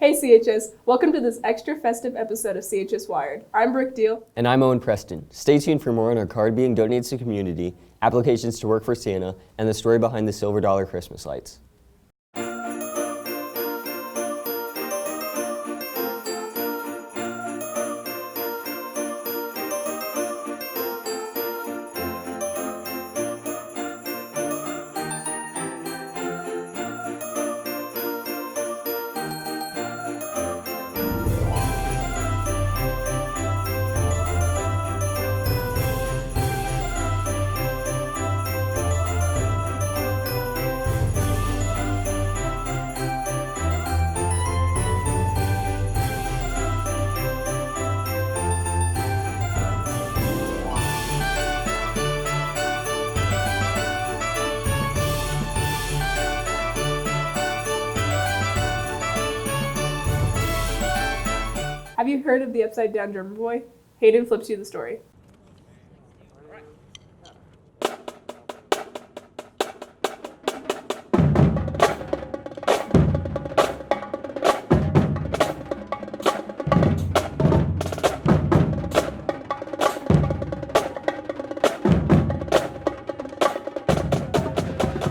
Hey CHS, welcome to this extra festive episode of CHS Wired. I'm Brooke Deal. And I'm Owen Preston. Stay tuned for more on our card being donated to the community, applications to work for Santa, and the story behind the Silver Dollar Christmas lights. Have you heard of the upside down drummer boy? Hayden flips you the story.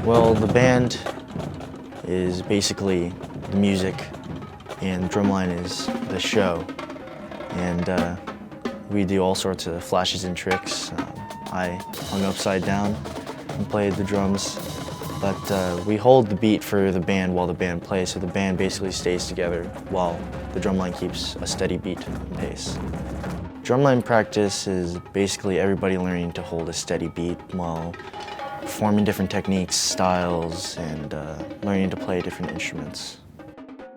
Well, the band is basically the music, and Drumline is the show. And we do all sorts of flashes and tricks. I hung upside down and played the drums, but we hold the beat for the band while the band plays, so the band basically stays together while the drumline keeps a steady beat and pace. Drumline practice is basically everybody learning to hold a steady beat while performing different techniques, styles, and learning to play different instruments.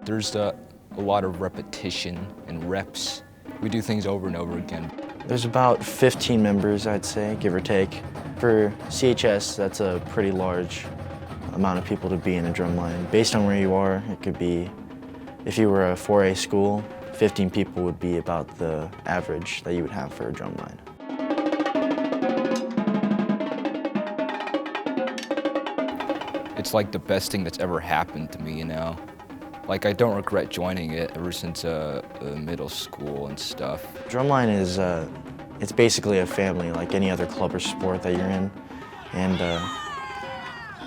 There's a lot of repetition and reps. We do things over and over again. There's about 15 members, I'd say, give or take. For CHS, that's a pretty large amount of people to be in a drumline. Based on where you are, it could be, if you were a 4A school, 15 people would be about the average that you would have for a drumline. It's like the best thing that's ever happened to me, you know? Like, I don't regret joining it ever since middle school and stuff. Drumline is, it's basically a family, like any other club or sport that you're in. And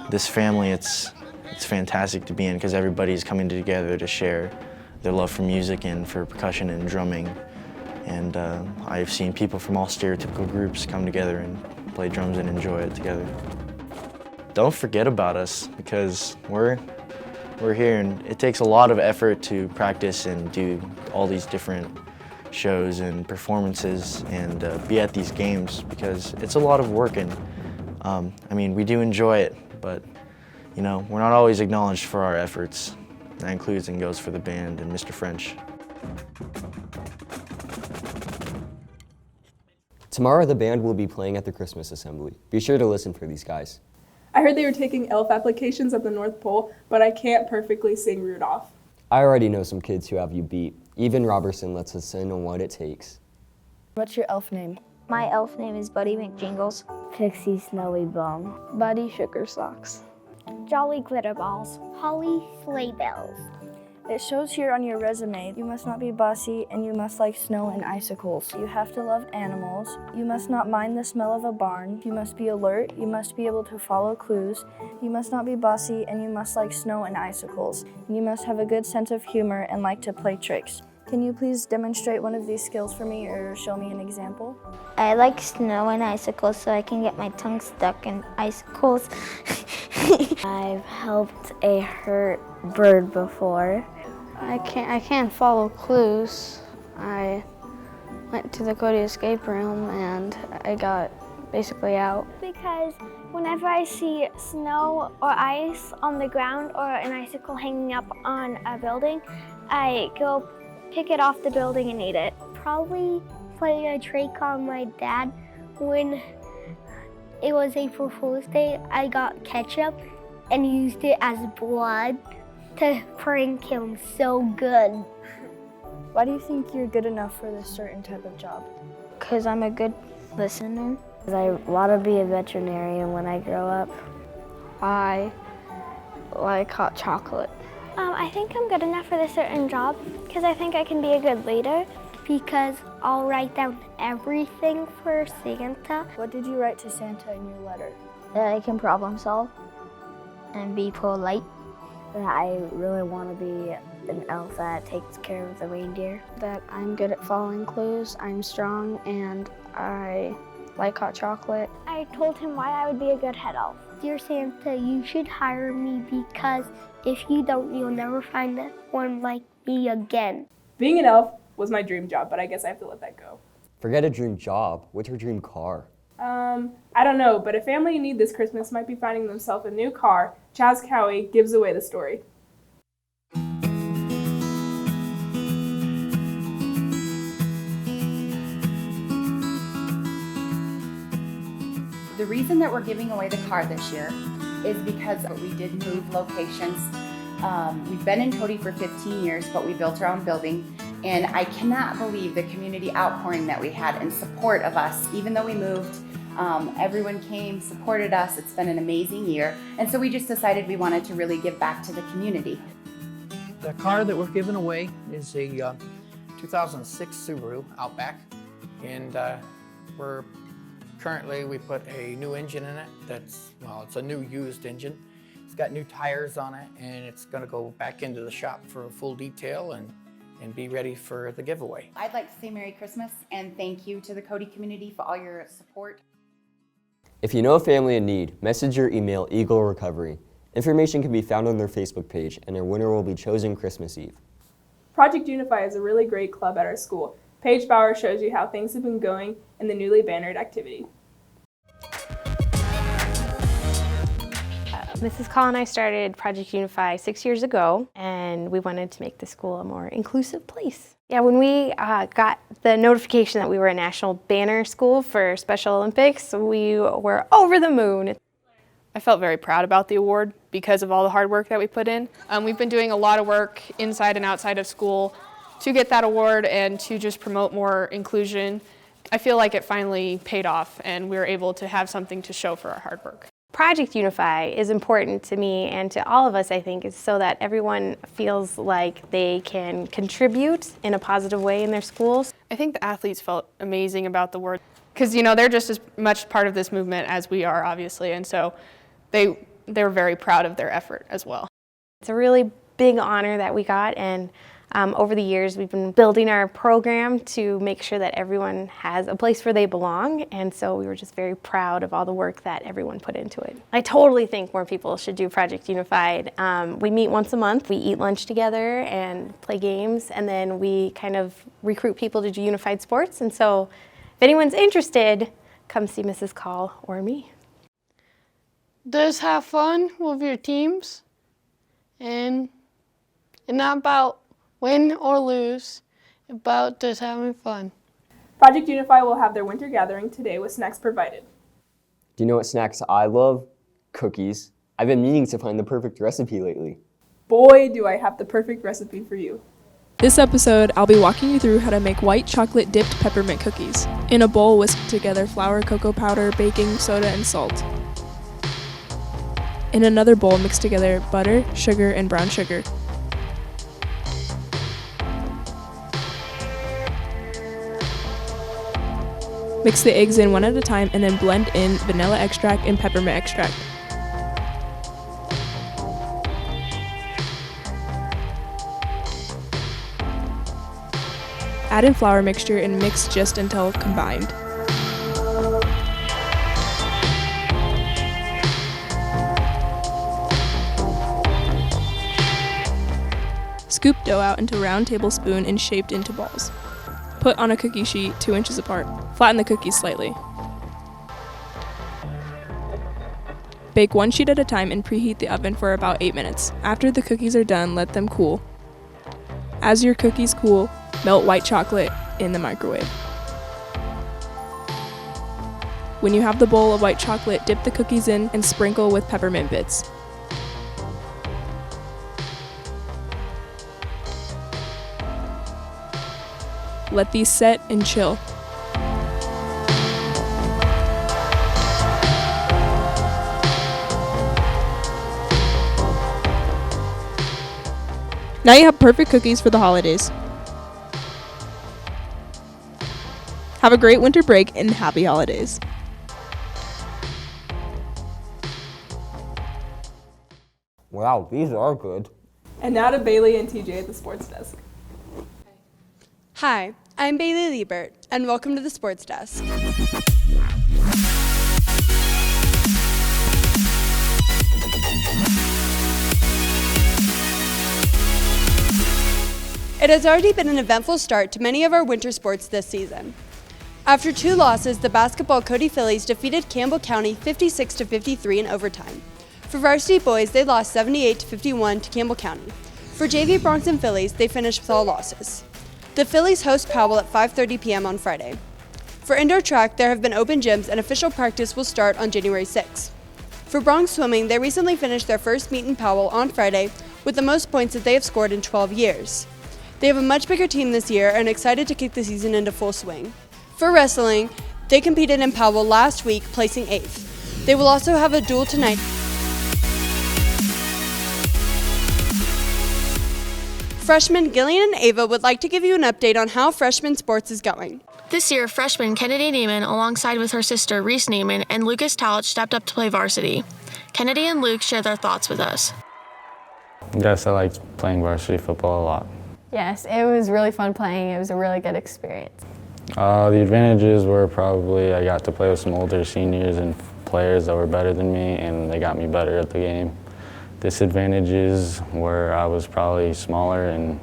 this family, it's fantastic to be in because everybody's coming together to share their love for music and for percussion and drumming. And I've seen people from all stereotypical groups come together and play drums and enjoy it together. Don't forget about us because we're here, and it takes a lot of effort to practice and do all these different shows and performances and be at these games because it's a lot of work. And I mean, we do enjoy it, but you know, we're not always acknowledged for our efforts. That includes and goes for the band and Mr. French. Tomorrow the band will be playing at the Christmas assembly. Be sure to listen for these guys. I heard they were taking elf applications at the North Pole, but I can't perfectly sing Rudolph. I already know some kids who have you beat. Even Robertson lets us in on what it takes. What's your elf name? My elf name is Buddy McJingles. Pixie Snowy Bum. Buddy Sugar Socks. Jolly Glitter Balls. Holly Sleigh Bells. It shows here on your resume, you must not be bossy and you must like snow and icicles. You have to love animals. You must not mind the smell of a barn. You must be alert. You must be able to follow clues. You must not be bossy and you must like snow and icicles. You must have a good sense of humor and like to play tricks. Can you please demonstrate one of these skills for me or show me an example? I like snow and icicles so I can get my tongue stuck in icicles. I've helped a hurt bird before. I can't follow clues. I went to the Cody escape room and I got basically out. Because whenever I see snow or ice on the ground or an icicle hanging up on a building, I go pick it off the building and eat it. Probably play a trick on my dad. When it was April Fool's Day, I got ketchup and used it as blood to prank him so good. Why do you think you're good enough for this certain type of job? Because I'm a good listener. I want to be a veterinarian when I grow up. I like hot chocolate. I think I'm good enough for this certain job because I think I can be a good leader. Because I'll write down everything for Santa. What did you write to Santa in your letter? That I can problem solve and be polite. That I really want to be an elf that takes care of the reindeer. That I'm good at following clues, I'm strong, and I like hot chocolate. I told him why I would be a good head elf. Dear Santa, you should hire me because if you don't, you'll never find one like me again. Being an elf was my dream job, but I guess I have to let that go. Forget a dream job. What's your dream car? I don't know, but a family in need this Christmas might be finding themselves a new car. Chaz Cowie gives away the story. The reason that we're giving away the car this year is because we did move locations. We've been in Cody for 15 years, but we built our own building. And I cannot believe the community outpouring that we had in support of us. Even though we moved, everyone came, supported us. It's been an amazing year. And so we just decided we wanted to really give back to the community. The car that we're giving away is a 2006 Subaru Outback. And we put a new engine in it. It's a new used engine. It's got new tires on it, and it's gonna go back into the shop for a full detail and be ready for the giveaway. I'd like to say Merry Christmas and thank you to the Cody community for all your support. If you know a family in need, message or email Eagle Recovery. Information can be found on their Facebook page, and their winner will be chosen Christmas Eve. Project Unify is a really great club at our school. Paige Bauer shows you how things have been going in the newly bannered activity. Mrs. Call and I started Project Unify 6 years ago, and we wanted to make the school a more inclusive place. Yeah, when we got the notification that we were a national banner school for Special Olympics, we were over the moon. I felt very proud about the award because of all the hard work that we put in. We've been doing a lot of work inside and outside of school to get that award and to just promote more inclusion. I feel like it finally paid off and we were able to have something to show for our hard work. Project Unify is important to me and to all of us, I think, is so that everyone feels like they can contribute in a positive way in their schools. I think the athletes felt amazing about the award because, they're just as much part of this movement as we are, obviously, and so they're very proud of their effort as well. It's a really big honor that we got, and over the years we've been building our program to make sure that everyone has a place where they belong, and so we were just very proud of all the work that everyone put into it. I totally think more people should do Project Unified. We meet once a month, we eat lunch together and play games, and then we kind of recruit people to do unified sports, and so if anyone's interested, come see Mrs. Call or me. Just have fun with your teams and not about win or lose, about just having fun. Project Unify will have their winter gathering today with snacks provided. Do you know what snacks I love? Cookies. I've been meaning to find the perfect recipe lately. Boy, do I have the perfect recipe for you. This episode, I'll be walking you through how to make white chocolate dipped peppermint cookies. In a bowl, whisk together flour, cocoa powder, baking soda, and salt. In another bowl, mix together butter, sugar, and brown sugar. Mix the eggs in one at a time and then blend in vanilla extract and peppermint extract. Add in flour mixture and mix just until combined. Scoop dough out into a round tablespoon and shaped into balls. Put on a cookie sheet 2 inches apart. Flatten the cookies slightly. Bake one sheet at a time and preheat the oven for about 8 minutes. After the cookies are done, let them cool. As your cookies cool, melt white chocolate in the microwave. When you have the bowl of white chocolate, dip the cookies in and sprinkle with peppermint bits. Let these set and chill. Now you have perfect cookies for the holidays. Have a great winter break and happy holidays. Wow, these are good. And now to Bailey and TJ at the sports desk. Hi, I'm Bailey Liebert, and welcome to the Sports Desk. It has already been an eventful start to many of our winter sports this season. After 2 losses, the basketball Cody Phillies defeated Campbell County 56-53 in overtime. For varsity boys, they lost 78-51 to Campbell County. For JV Bronx and Phillies, they finished with all losses. The Phillies host Powell at 5:30 p.m. on Friday. For indoor track, there have been open gyms and official practice will start on January 6. For Bronx swimming, they recently finished their first meet in Powell on Friday with the most points that they have scored in 12 years. They have a much bigger team this year and are excited to kick the season into full swing. For wrestling, they competed in Powell last week, placing 8th. They will also have a duel tonight. Freshmen Gillian and Ava would like to give you an update on how freshman sports is going. This year, freshman Kennedy Neiman, alongside with her sister Reese Neiman and Lucas Talich, stepped up to play varsity. Kennedy and Luke share their thoughts with us. Yes, I liked playing varsity football a lot. Yes, it was really fun playing. It was a really good experience. The advantages were probably I got to play with some older seniors and players that were better than me, and they got me better at the game. Disadvantages were I was probably smaller and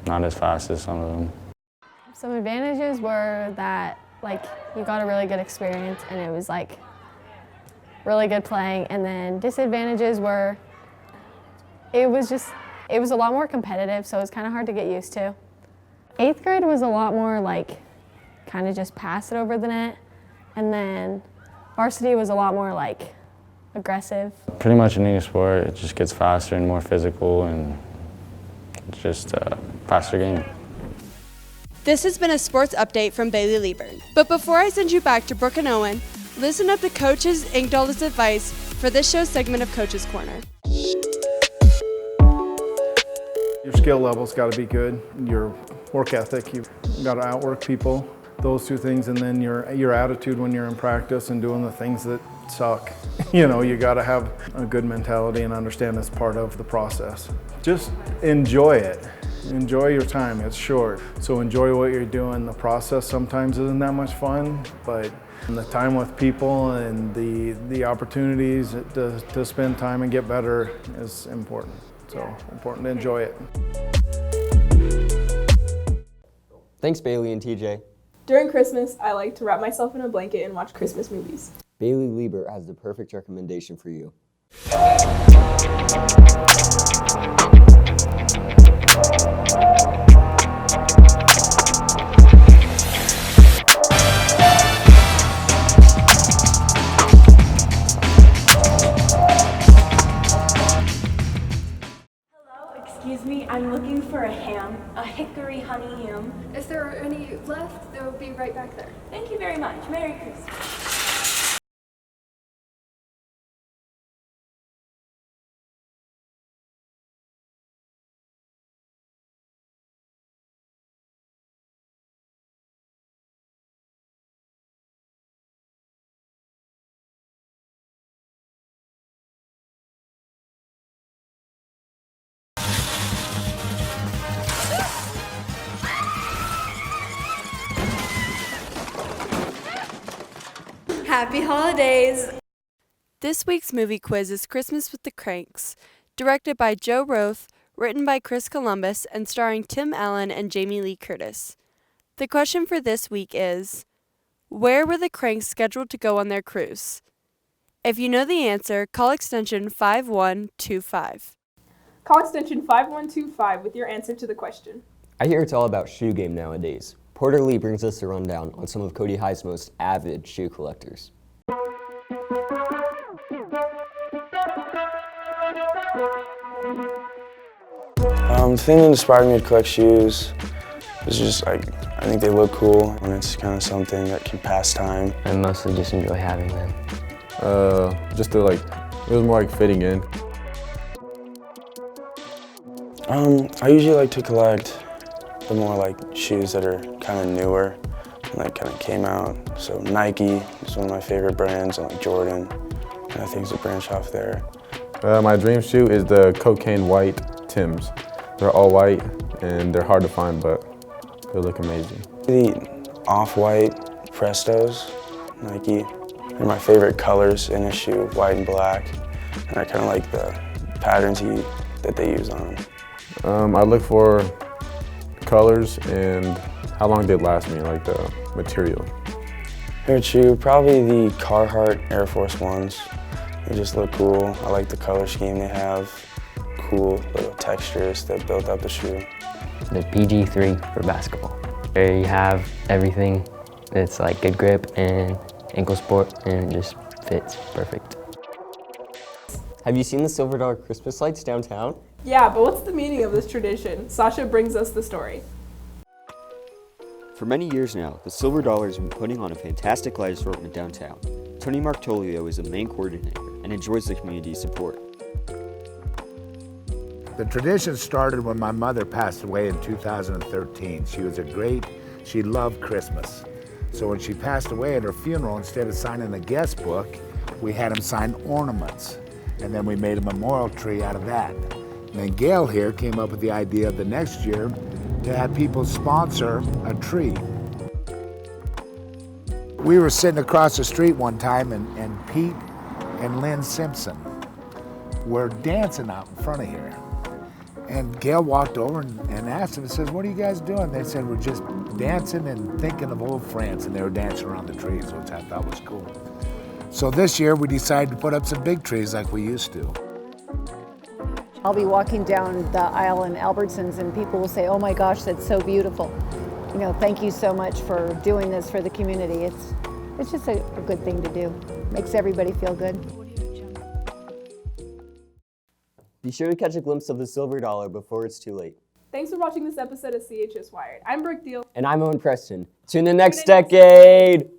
not as fast as some of them. Some advantages were that you got a really good experience and it was really good playing, and then disadvantages were it was a lot more competitive, so it was kind of hard to get used to. 8th grade was a lot more kind of just pass it over the net, and then varsity was a lot more aggressive. Pretty much in any sport, it just gets faster and more physical, and it's just a faster game. This has been a sports update from Bailey Liebert. But before I send you back to Brooke and Owen, listen up to Coaches Inkdoll's advice for this show's segment of Coach's Corner. Your skill level's got to be good. Your work ethic, you've got to outwork people. Those 2 things, and then your attitude when you're in practice and doing the things that suck. You got to have a good mentality and understand it's part of the process. Just enjoy it. Enjoy your time. It's short, so enjoy what you're doing. The process sometimes isn't that much fun, but the time with people and the opportunities to spend time and get better is important. So important to enjoy it. Thanks, Bailey and TJ. During Christmas, I like to wrap myself in a blanket and watch Christmas movies. Bailey Liebert has the perfect recommendation for you. Excuse me, I'm looking for a ham, a hickory honey ham. If there are any left, they'll be right back there. Thank you very much. Merry Christmas. Happy holidays! This week's movie quiz is Christmas with the Cranks, directed by Joe Roth, written by Chris Columbus, and starring Tim Allen and Jamie Lee Curtis. The question for this week is, where were the Cranks scheduled to go on their cruise? If you know the answer, call extension 5125. Call extension 5125 with your answer to the question. I hear it's all about shoe game nowadays. Porter Lee brings us a rundown on some of Cody High's most avid shoe collectors. The thing that inspired me to collect shoes is just I think they look cool, and it's kind of something that can pass time. I mostly just enjoy having them. Just to it was more like fitting in. I usually like to collect the more like shoes that are kind of newer and like kind of came out. So Nike is one of my favorite brands, and like Jordan, and I think it's a branch off there. My dream shoe is the cocaine white Timbs. They're all white and they're hard to find, but they look amazing. The off-white Prestos, Nike. They're my favorite colors in a shoe, white and black. And I kind of like the patterns that they use on them. I look for colors and how long they last me, like the material. Favorite shoe, probably the Carhartt Air Force Ones. They just look cool. I like the color scheme they have. Cool little textures that build up the shoe. The PG3 for basketball. There you have everything. It's like good grip and ankle support, and it just fits perfect. Have you seen the Silver Dollar Christmas lights downtown? Yeah, but what's the meaning of this tradition? Sasha brings us the story. For many years now, the Silver Dollar has been putting on a fantastic light assortment downtown. Tony Martolio is the main coordinator and enjoys the community's support. The tradition started when my mother passed away in 2013. She loved Christmas. So when she passed away at her funeral, instead of signing a guest book, we had him sign ornaments. And then we made a memorial tree out of that. And then Gail here came up with the idea of the next year to have people sponsor a tree. We were sitting across the street one time and Pete and Lynn Simpson were dancing out in front of here. And Gail walked over and asked them and says, "What are you guys doing?" They said, "We're just dancing and thinking of old France," and they were dancing around the trees, which I thought was cool. So this year we decided to put up some big trees like we used to. I'll be walking down the aisle in Albertsons and people will say, "Oh my gosh, that's so beautiful. You know, thank you so much for doing this for the community." It's just a good thing to do. Makes everybody feel good. Be sure to catch a glimpse of the Silver Dollar before it's too late. Thanks for watching this episode of CHS Wired. I'm Brooke Deal. And I'm Owen Preston. Tune in next decade!